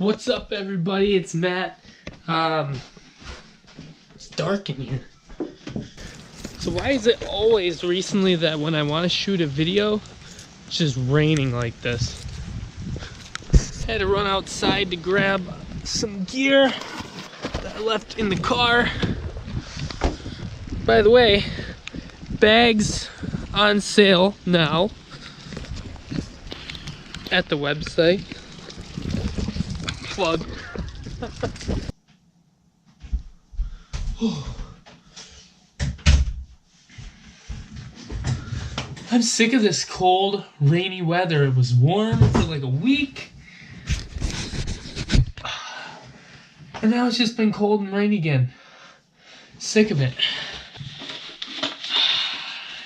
What's up, everybody? It's Matt. It's dark in here. So why is it always recently that when I want to shoot a video, it's just raining like this? Had to run outside to grab some gear that I left in the car. By the way, bags on sale now at the website. Plug. I'm sick of this cold, rainy weather. It was warm for like a week, and now it's just been cold and rainy again. Sick of it.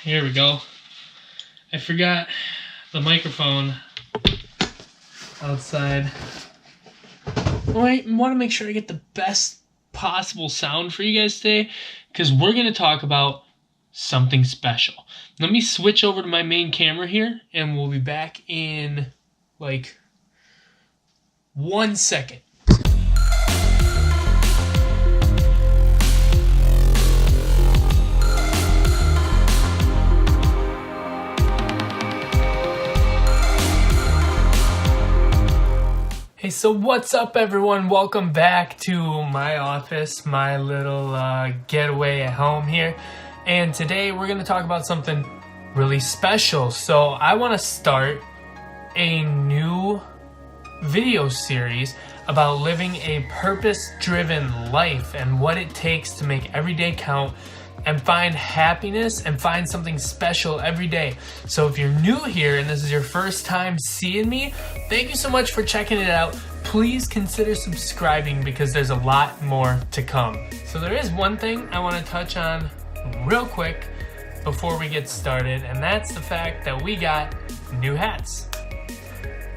Here we go. I forgot the microphone outside. I want to make sure I get the best possible sound for you guys today, because we're going to talk about something special. Let me switch over to my main camera here, and we'll be back in like 1 second. Hey, so what's up, everyone? Welcome back to my office, my little getaway at home here. And today we're going to talk about something really special. So I want to start a new video series about living a purpose-driven life and what it takes to make every day count and find happiness and find something special every day. So if you're new here and this is your first time seeing me, thank you so much for checking it out. Please consider subscribing because there's a lot more to come. So there is one thing I want to touch on real quick before we get started, and that's the fact that we got new hats.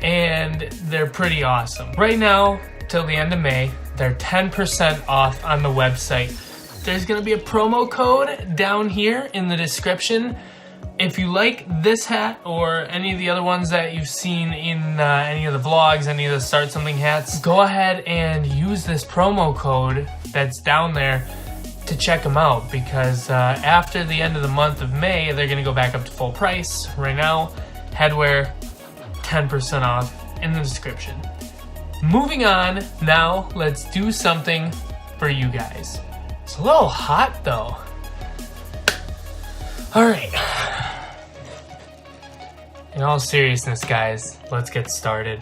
And they're pretty awesome. Right now, till the end of May, they're 10% off on the website. There's going to be a promo code down here in the description. If you like this hat or any of the other ones that you've seen in any of the vlogs, any of the Start Something hats, go ahead and use this promo code that's down there to check them out, because after the end of the month of May, they're going to go back up to full price. Right now, headwear, 10% off in the description. Moving on, now let's do something for you guys. It's a little hot though. Alright. In all seriousness, guys, let's get started.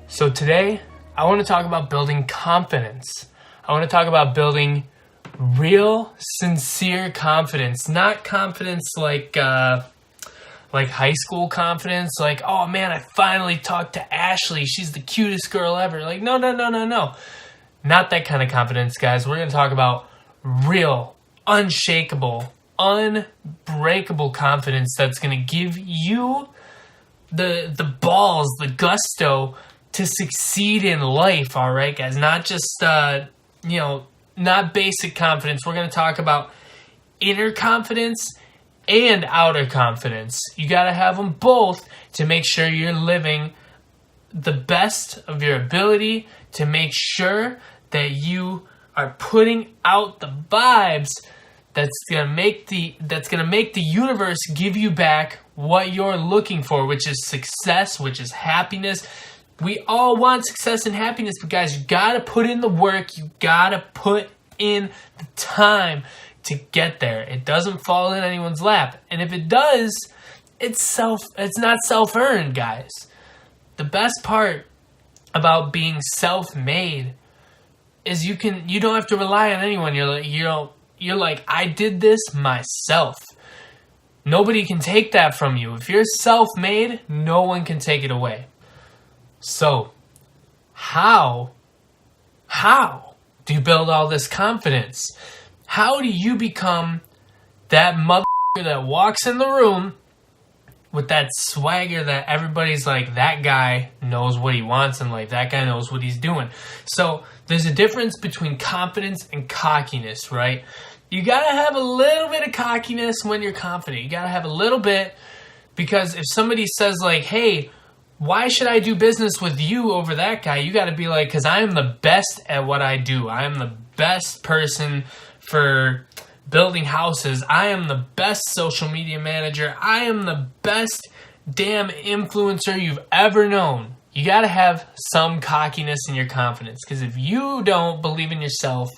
So today, I want to talk about building confidence. I want to talk about building real, sincere confidence. Not confidence like high school confidence. Like, oh man, I finally talked to Ashley. She's the cutest girl ever. Like, no. Not that kind of confidence, guys. We're going to talk about real, unshakable, unbreakable confidence that's going to give you the balls, the gusto to succeed in life, all right, guys? Not just, not basic confidence. We're going to talk about inner confidence and outer confidence. You got to have them both to make sure you're living the best of your ability, to make sure that you are putting out the vibes that's gonna make the universe give you back what you're looking for, which is success, which is happiness. We all want success and happiness, but guys, you gotta put in the work. You gotta put in the time to get there. It doesn't fall in anyone's lap, and if it does, it's not self-earned, guys. The best part about being self-made is you don't have to rely on anyone. You're like, I did this myself. Nobody can take that from you. If you're self-made, no one can take it away. So, how do you build all this confidence? How do you become that motherfucker that walks in the room with that swagger that everybody's like, that guy knows what he wants in life. That guy knows what he's doing. So there's a difference between confidence and cockiness, right? You gotta have a little bit of cockiness when you're confident. You gotta have a little bit, because if somebody says like, hey, Why should I do business with you over that guy? You got to be like, because I am the best at what I do. I am the best person for building houses. I am the best social media manager. I am the best damn influencer you've ever known. You got to have some cockiness in your confidence, because if you don't believe in yourself,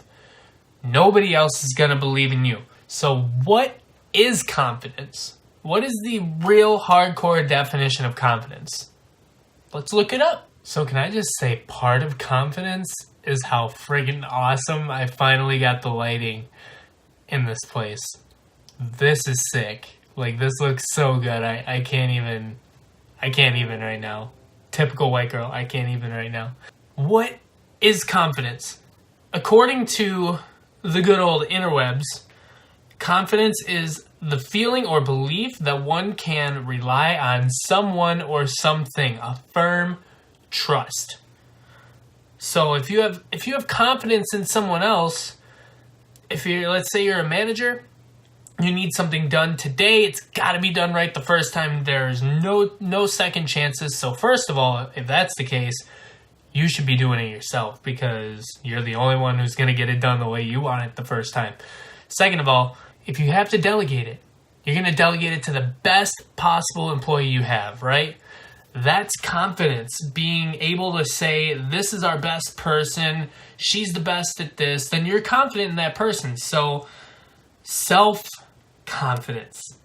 nobody else is going to believe in you. So what is confidence? What is the real hardcore definition of confidence? Let's look it up. So can I just say, part of confidence is how friggin' awesome I finally got the lighting in this place. This is sick. Like, this looks so good. I can't even right now. Typical white girl, I can't even right now. What is confidence? According to the good old interwebs, confidence is the feeling or belief that one can rely on someone or something, a firm trust. So if you have confidence in someone else, let's say you're a manager, you need something done today, it's got to be done right the first time. There's no second chances. So first of all, if that's the case, you should be doing it yourself, because you're the only one who's going to get it done the way you want it the first time. Second of all, if you have to delegate it, you're going to delegate it to the best possible employee you have, right? That's confidence, being able to say, this is our best person, she's the best at this, then you're confident in that person. So self-confidence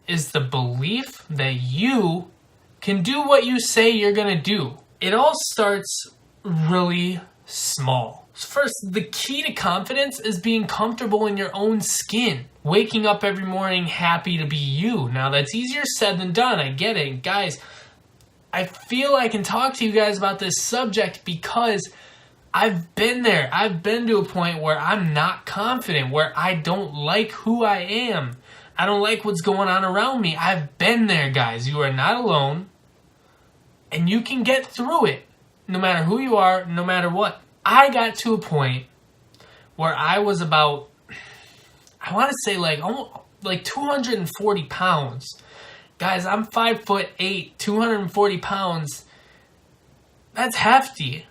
is the belief that you can do what you say you're going to do. It all starts really small. First, the key to confidence is being comfortable in your own skin. Waking up every morning happy to be you. Now, that's easier said than done. I get it. Guys, I feel I can talk to you guys about this subject because I've been there. I've been to a point where I'm not confident, where I don't like who I am. I don't like what's going on around me. I've been there, guys. You are not alone. And you can get through it, no matter who you are, no matter what. I got to a point where I was about, I want to say like 240 pounds. Guys, I'm 5'8", 240 pounds. That's hefty.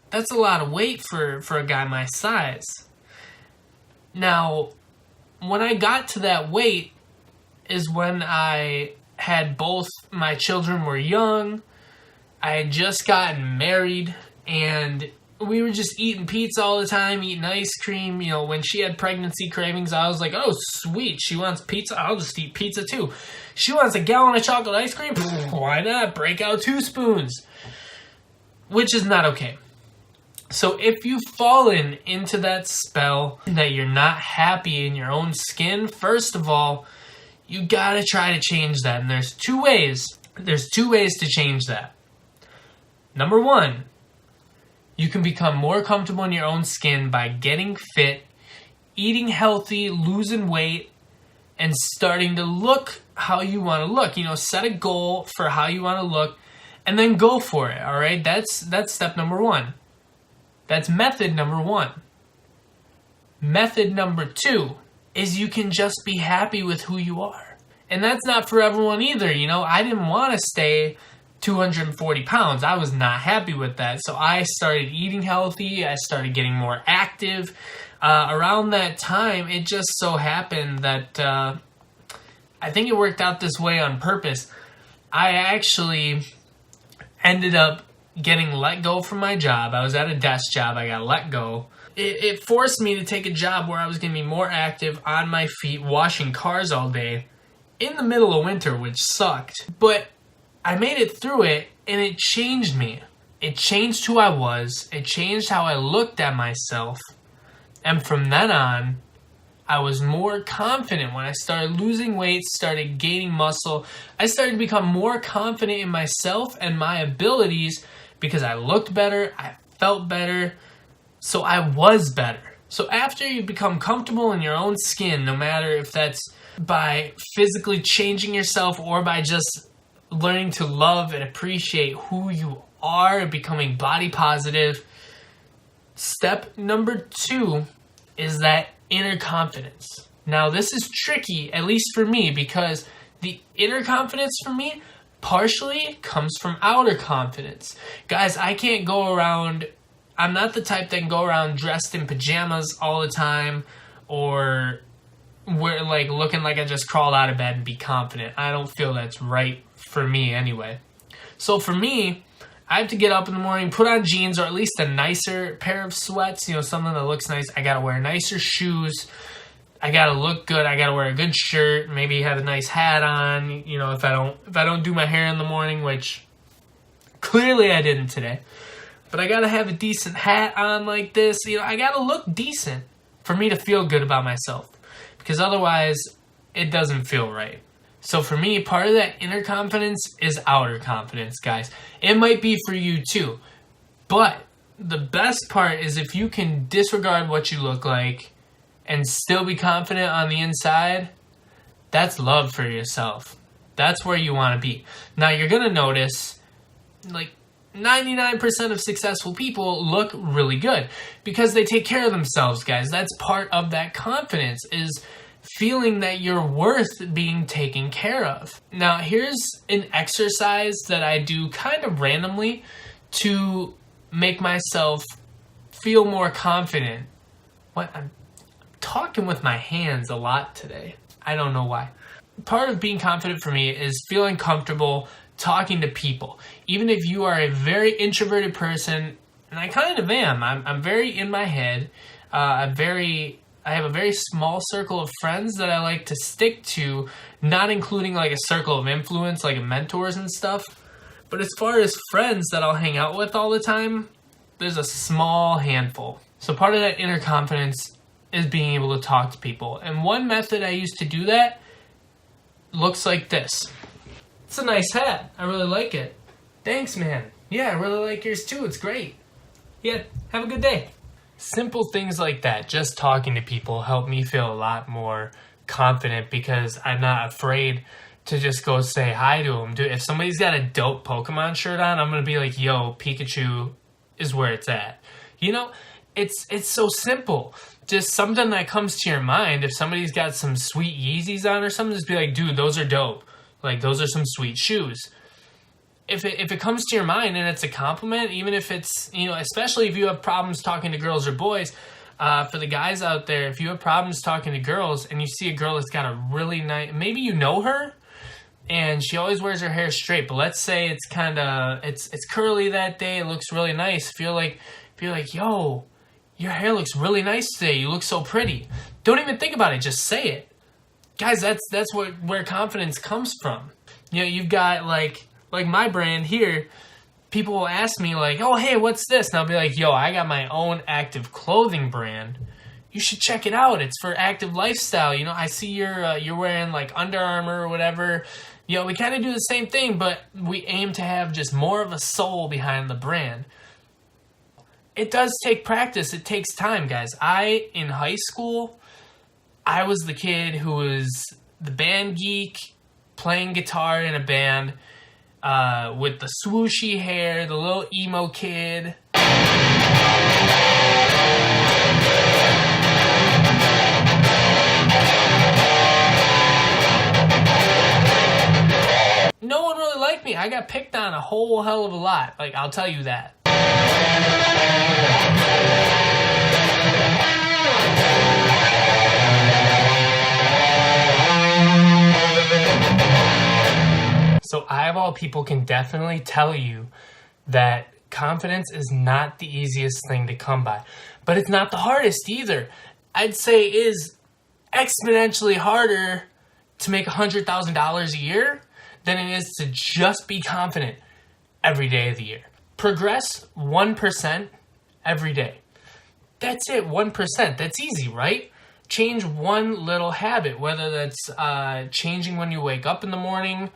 That's a lot of weight for a guy my size. Now, when I got to that weight is when I had both my children were young. I had just gotten married, and we were just eating pizza all the time, eating ice cream. You know, when she had pregnancy cravings, I was like, oh, sweet, she wants pizza, I'll just eat pizza too. She wants a gallon of chocolate ice cream, why not? Break out 2 spoons. Which is not okay. So if you've fallen into that spell that you're not happy in your own skin, first of all, you gotta try to change that. And there's two ways. There's 2 ways to change that. Number 1, you can become more comfortable in your own skin by getting fit, eating healthy, losing weight, and starting to look how you want to look. You know, set a goal for how you want to look, and then go for it, all right? That's step number 1. That's method number 1. Method number 2 is you can just be happy with who you are. And that's not for everyone either, you know? I didn't want to stay 240 pounds. I was not happy with that. So I started eating healthy. I started getting more active. Around that time, it just so happened that I think it worked out this way on purpose. I actually ended up getting let go from my job. I was at a desk job. I got let go. It forced me to take a job where I was going to be more active on my feet, washing cars all day in the middle of winter, which sucked. But I made it through it, and it changed me. It changed who I was. It changed how I looked at myself. And from then on, I was more confident. When I started losing weight, started gaining muscle, I started to become more confident in myself and my abilities because I looked better, I felt better, so I was better. So after you become comfortable in your own skin, no matter if that's by physically changing yourself or by just learning to love and appreciate who you are, becoming body positive, step number 2 is that inner confidence. Now, this is tricky, at least for me, because the inner confidence for me partially comes from outer confidence. Guys, I can't go around, I'm not the type that can go around dressed in pajamas all the time or looking like I just crawled out of bed and be confident. I don't feel that's right for me anyway. So for me, I have to get up in the morning, put on jeans or at least a nicer pair of sweats, something that looks nice. I gotta wear nicer shoes. I gotta look good. I gotta wear a good shirt. Maybe have a nice hat on. If I don't do my hair in the morning, which clearly I didn't today, but I gotta have a decent hat on like this. I gotta look decent for me to feel good about myself, because otherwise it doesn't feel right. So for me, part of that inner confidence is outer confidence, guys. It might be for you too, but the best part is if you can disregard what you look like and still be confident on the inside, that's love for yourself. That's where you want to be. Now, you're going to notice, 99% of successful people look really good because they take care of themselves, guys. That's part of that confidence, is feeling that you're worth being taken care of. Now, here's an exercise that I do kind of randomly to make myself feel more confident. I'm talking with my hands a lot today. I don't know why. Part of being confident for me is feeling comfortable talking to people. Even if you are a very introverted person, and I kind of am. I'm very in my head. I have a very small circle of friends that I like to stick to, not including like a circle of influence, like mentors and stuff. But as far as friends that I'll hang out with all the time, there's a small handful. So part of that inner confidence is being able to talk to people. And one method I use to do that looks like this. It's a nice hat. I really like it. Thanks, man. Yeah, I really like yours too. It's great. Yeah, have a good day. Simple things like that, just talking to people, help me feel a lot more confident because I'm not afraid to just go say hi to them. Dude, if somebody's got a dope Pokemon shirt on, I'm going to be like, yo, Pikachu is where it's at. It's so simple. Just something that comes to your mind. If somebody's got some sweet Yeezys on or something, just be like, dude, those are dope. Like, those are some sweet shoes. If it comes to your mind and it's a compliment, even if it's, especially if you have problems talking to girls or boys, for the guys out there, if you have problems talking to girls and you see a girl that's got a really nice, maybe you know her and she always wears her hair straight, but let's say it's it's curly that day, it looks really nice. Feel like, yo, your hair looks really nice today. You look so pretty. Don't even think about it. Just say it. Guys, that's where confidence comes from. You've got like my brand here, people will ask me like, oh, hey, what's this? And I'll be like, yo, I got my own active clothing brand. You should check it out. It's for active lifestyle. I see you're wearing like Under Armour or whatever. We kind of do the same thing, but we aim to have just more of a soul behind the brand. It does take practice. It takes time, guys. In high school, I was the kid who was the band geek, playing guitar in a band, with the swooshy hair, the little emo kid. No one really liked me. I got picked on a whole hell of a lot. I'll tell you that. So I, of all people, can definitely tell you that confidence is not the easiest thing to come by. But it's not the hardest either. I'd say it is exponentially harder to make $100,000 a year than it is to just be confident every day of the year. Progress 1% every day. That's it, 1%. That's easy, right? Change one little habit, whether that's changing when you wake up in the morning,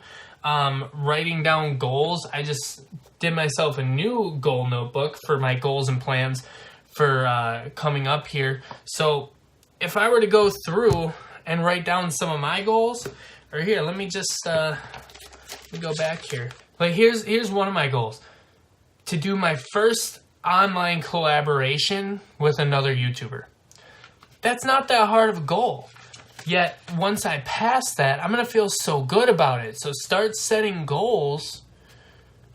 writing down goals. I just did myself a new goal notebook for my goals and plans for coming up here. So if I were to go through and write down some of my goals, or here, let me just let me go back here. Here's one of my goals: to do my first online collaboration with another YouTuber. That's not that hard of a goal. Yet, once I pass that, I'm going to feel so good about it. So start setting goals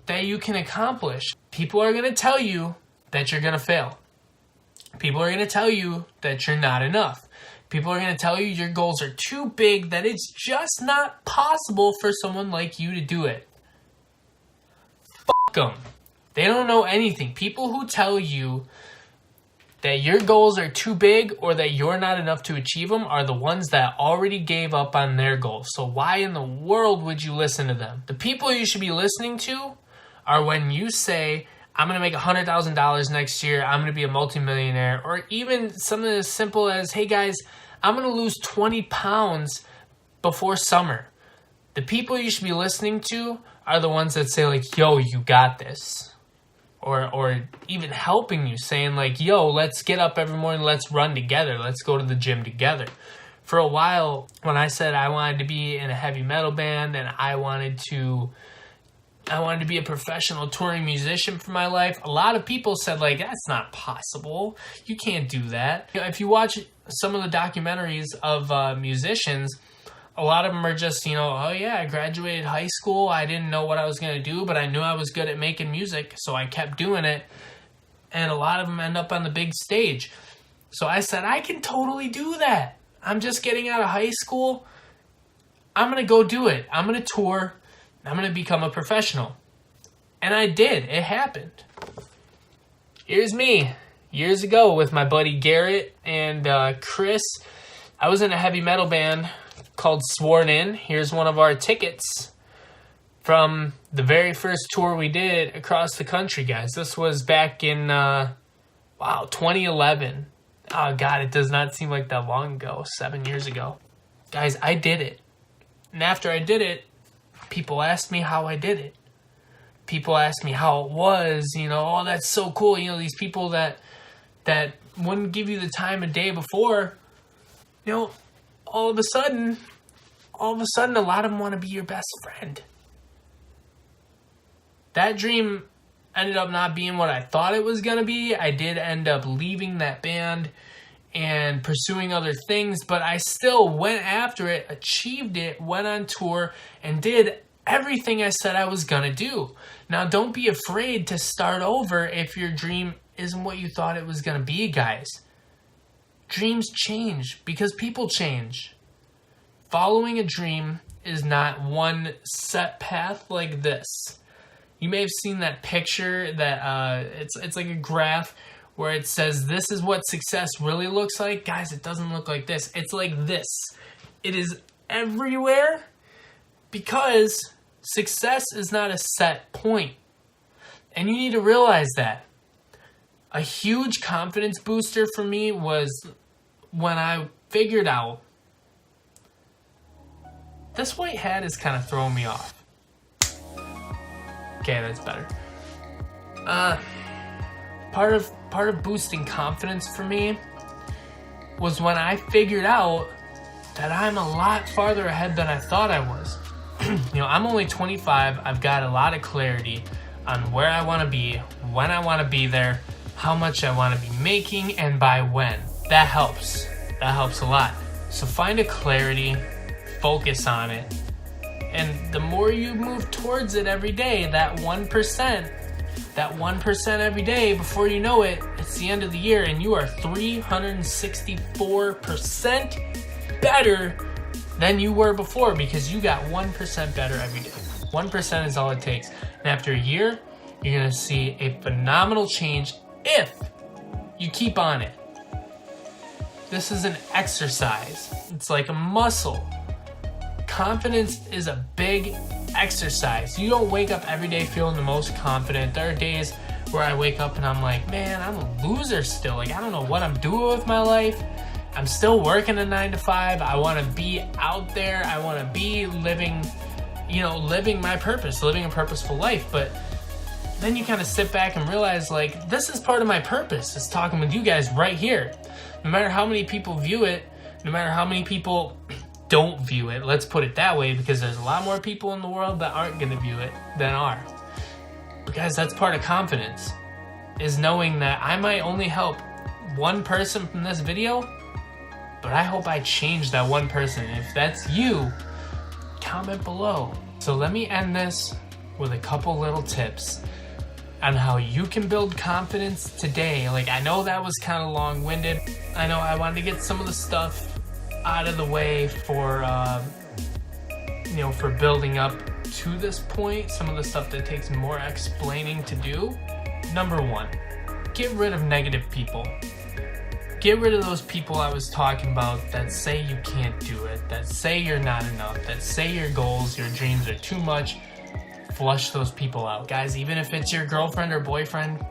that you can accomplish. People are going to tell you that you're going to fail. People are going to tell you that you're not enough. People are going to tell you your goals are too big, that it's just not possible for someone like you to do it. Fuck them. They don't know anything. People who tell you that your goals are too big or that you're not enough to achieve them are the ones that already gave up on their goals. So why in the world would you listen to them? The people you should be listening to are when you say, I'm going to make $100,000 next year, I'm going to be a multimillionaire, or even something as simple as, hey guys, I'm going to lose 20 pounds before summer. The people you should be listening to are the ones that say like, yo, you got this. Or even helping you, saying like, yo, let's get up every morning, let's run together, let's go to the gym together. For a while, when I said I wanted to be in a heavy metal band and I wanted to be a professional touring musician for my life, a lot of people said like, that's not possible. You can't do that. You know, if you watch some of the documentaries of musicians, a lot of them are just, oh yeah, I graduated high school. I didn't know what I was going to do, but I knew I was good at making music, so I kept doing it. And a lot of them end up on the big stage. So I said, I can totally do that. I'm just getting out of high school. I'm going to go do it. I'm going to tour. I'm going to become a professional. And I did. It happened. Here's me. Years ago with my buddy Garrett and Chris. I was in a heavy metal band called Sworn In. Here's one of our tickets from the very first tour we did across the country, guys. This was back in, 2011. Oh, God, it does not seem like that long ago. 7 years ago. Guys, I did it. And after I did it, people asked me how I did it. People asked me how it was, oh, that's so cool. These people that wouldn't give you the time of day before, all of a sudden, a lot of them want to be your best friend. That dream ended up not being what I thought it was going to be. I did end up leaving that band and pursuing other things, but I still went after it, achieved it, went on tour, and did everything I said I was going to do. Now, don't be afraid to start over if your dream isn't what you thought it was going to be, guys. Dreams change because people change. Following a dream is not one set path like this. You may have seen that picture that it's like a graph where it says this is what success really looks like. Guys, it doesn't look like this. It's like this. It is everywhere because success is not a set point. And you need to realize that. A huge confidence booster for me was when I figured out this white hat is kind of throwing me off. Okay, that's better. Part of boosting confidence for me was when I figured out that I'm a lot farther ahead than I thought I was. I'm only 25. I've got a lot of clarity on where I want to be, when I want to be there, how much I want to be making, and by when. That helps. That helps a lot. So find a clarity, focus on it, and the more you move towards it every day, that 1% every day, before you know it, it's the end of the year and you are 364% better than you were before because you got 1% better every day. 1% is all it takes. And after a year, you're going to see a phenomenal change if you keep on it. This is an exercise. It's like a muscle. Confidence is a big exercise. You don't wake up every day feeling the most confident. There are days where I wake up and I'm like, man, I'm a loser still. Like, I don't know what I'm doing with my life. I'm still working a 9 to 5. I want to be out there. I want to be living my purpose, living a purposeful life. But then you kind of sit back and realize, like, this is part of my purpose, is talking with you guys right here. No matter how many people view it, no matter how many people don't view it, let's put it that way, because there's a lot more people in the world that aren't going to view it than are. But guys, that's part of confidence, is knowing that I might only help one person from this video, but I hope I change that one person. If that's you, comment below. So let me end this with a couple little tips on how you can build confidence today. Like, I know that was kind of long-winded. I know I wanted to get some of the stuff out of the way for, for building up to this point, some of the stuff that takes more explaining to do. Number one, get rid of negative people. Get rid of those people I was talking about that say you can't do it, that say you're not enough, that say your goals, your dreams are too much. Flush those people out. Guys, even if it's your girlfriend or boyfriend,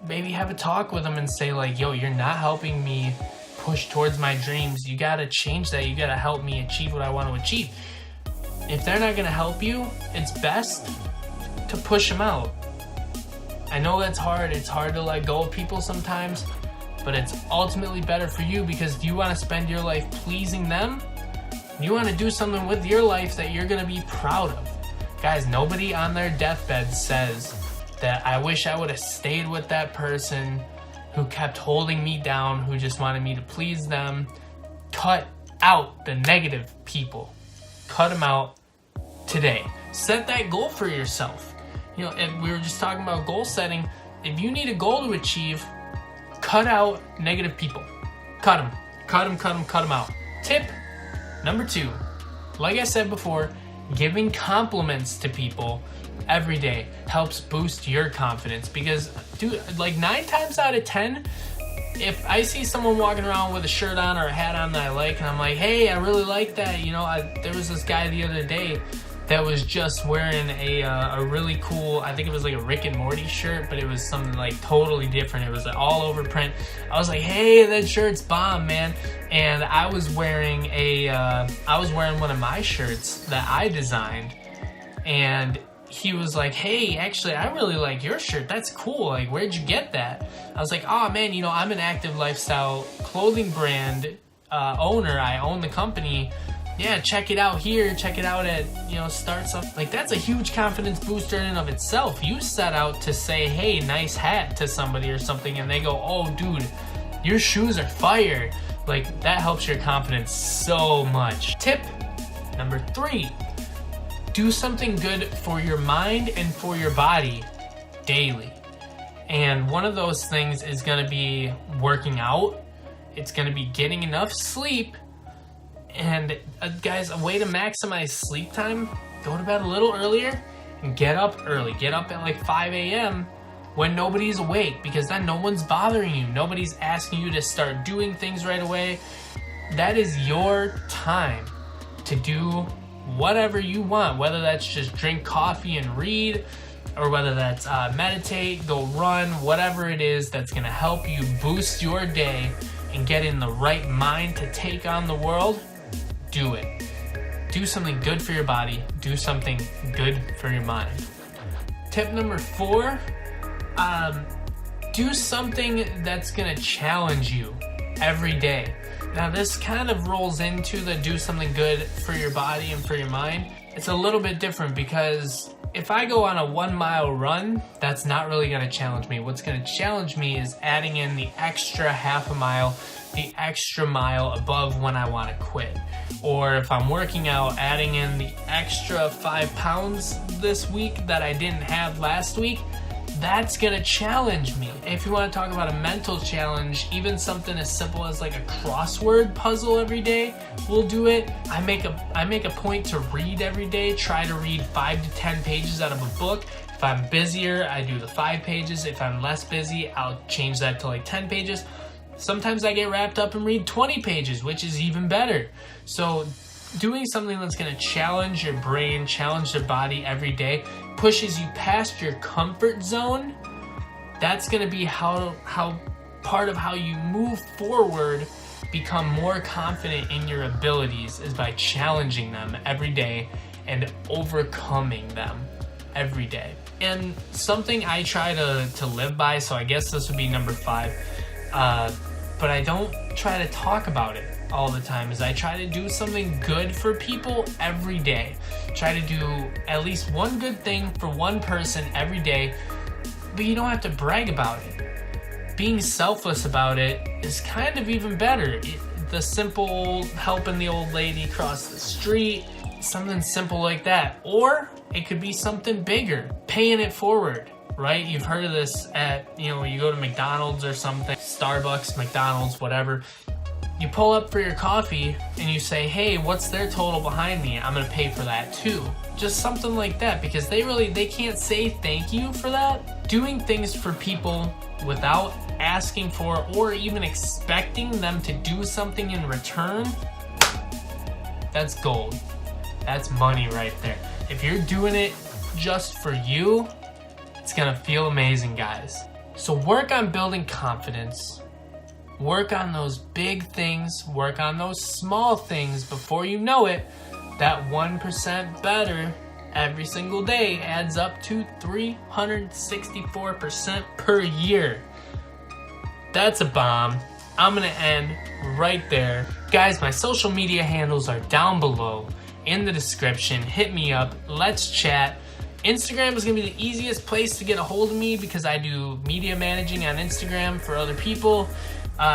maybe have a talk with them and say like, yo, you're not helping me push towards my dreams. You gotta change that. You gotta help me achieve what I want to achieve. If they're not gonna help you, it's best to push them out. I know that's hard. It's hard to let go of people sometimes, but it's ultimately better for you, because if you want to spend your life pleasing them, you want to do something with your life that you're going to be proud of. Guys, nobody on their deathbed says that I wish I would have stayed with that person who kept holding me down, who just wanted me to please them. Cut out the negative people. Cut them out today. Set that goal for yourself. If we were just talking about goal setting, if you need a goal to achieve, cut out negative people. Cut them out. Tip number 2, like I said before, giving compliments to people every day helps boost your confidence, because dude, like 9 times out of 10, if I see someone walking around with a shirt on or a hat on that I like, and I'm like, hey, I really like that, there was this guy the other day that was just wearing a really cool, I think it was like a Rick and Morty shirt, but it was something like totally different. It was an all over print. I was like, hey, that shirt's bomb, man. And I was wearing one of my shirts that I designed, and he was like, hey, actually, I really like your shirt. That's cool. Like, where'd you get that? I was like, oh man, I'm an active lifestyle clothing brand owner. I own the company. Yeah, check it out here, check it out at, Start Stuff. Like, that's a huge confidence booster in and of itself. You set out to say, hey, nice hat to somebody or something, and they go, oh, dude, your shoes are fire. Like, that helps your confidence so much. Tip number 3, do something good for your mind and for your body daily. And one of those things is gonna be working out. It's gonna be getting enough sleep. And guys, a way to maximize sleep time, go to bed a little earlier and get up early. Get up at like 5 a.m. when nobody's awake, because then no one's bothering you. Nobody's asking you to start doing things right away. That is your time to do whatever you want, whether that's just drink coffee and read, or whether that's meditate, go run, whatever it is that's gonna help you boost your day and get in the right mind to take on the world. Do it. Do something good for your body. Do something good for your mind. Tip number 4, do something that's gonna challenge you every day. Now this kind of rolls into the do something good for your body and for your mind. It's a little bit different, because if I go on a 1-mile run, that's not really gonna challenge me. What's gonna challenge me is adding in the extra half a mile, the extra mile above when I wanna quit. Or if I'm working out, adding in the extra 5 pounds this week that I didn't have last week, that's gonna challenge me. If you wanna talk about a mental challenge, even something as simple as like a crossword puzzle every day will do it. I make a point to read every day, try to read 5 to 10 pages out of a book. If I'm busier, I do the 5 pages. If I'm less busy, I'll change that to like 10 pages. Sometimes I get wrapped up and read 20 pages, which is even better. So doing something that's gonna challenge your brain, challenge your body every day, pushes you past your comfort zone. That's gonna be how part of how you move forward, become more confident in your abilities, is by challenging them every day and overcoming them every day. And something I try to live by, so I guess this would be number 5, but I don't try to talk about it all the time, is I try to do something good for people every day. Try to do at least one good thing for one person every day, but you don't have to brag about it. Being selfless about it is kind of even better. the simple helping the old lady cross the street, something simple like that. Or it could be something bigger, paying it forward, right? You've heard of this at, you go to McDonald's or something, Starbucks, McDonald's, whatever. You pull up for your coffee and you say, hey, what's their total behind me? I'm gonna pay for that too. Just something like that, because they can't say thank you for that. Doing things for people without asking for or even expecting them to do something in return, that's gold. That's money right there. If you're doing it just for you, it's gonna feel amazing, guys. So work on building confidence. Work on those big things, work on those small things. Before you know it, that 1% better every single day adds up to 364% per year. That's a bomb. I'm gonna end right there. Guys, my social media handles are down below in the description. Hit me up, let's chat. Instagram is gonna be the easiest place to get a hold of me because I do media managing on Instagram for other people.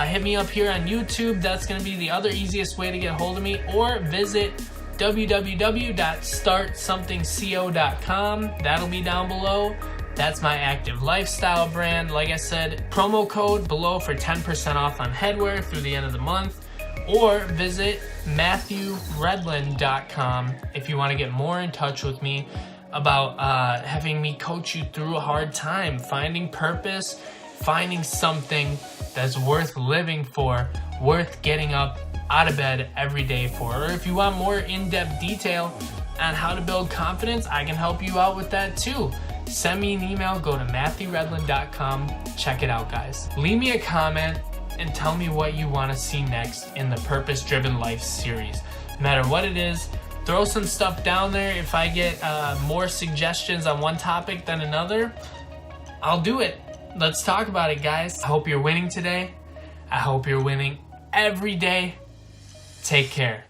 Hit me up here on YouTube. That's going to be the other easiest way to get a hold of me. Or visit www.startsomethingco.com. That'll be down below. That's my active lifestyle brand. Like I said, promo code below for 10% off on headwear through the end of the month. Or visit MatthewRedlin.com if you want to get more in touch with me about having me coach you through a hard time, finding purpose, finding something that's worth living for, worth getting up out of bed every day for. Or if you want more in-depth detail on how to build confidence, I can help you out with that too. Send me an email, go to MatthewRedlin.com, check it out, guys. Leave me a comment and tell me what you want to see next in the Purpose Driven Life series. No matter what it is, throw some stuff down there. If I get more suggestions on one topic than another, I'll do it. Let's talk about it, guys. I hope you're winning today. I hope you're winning every day. Take care.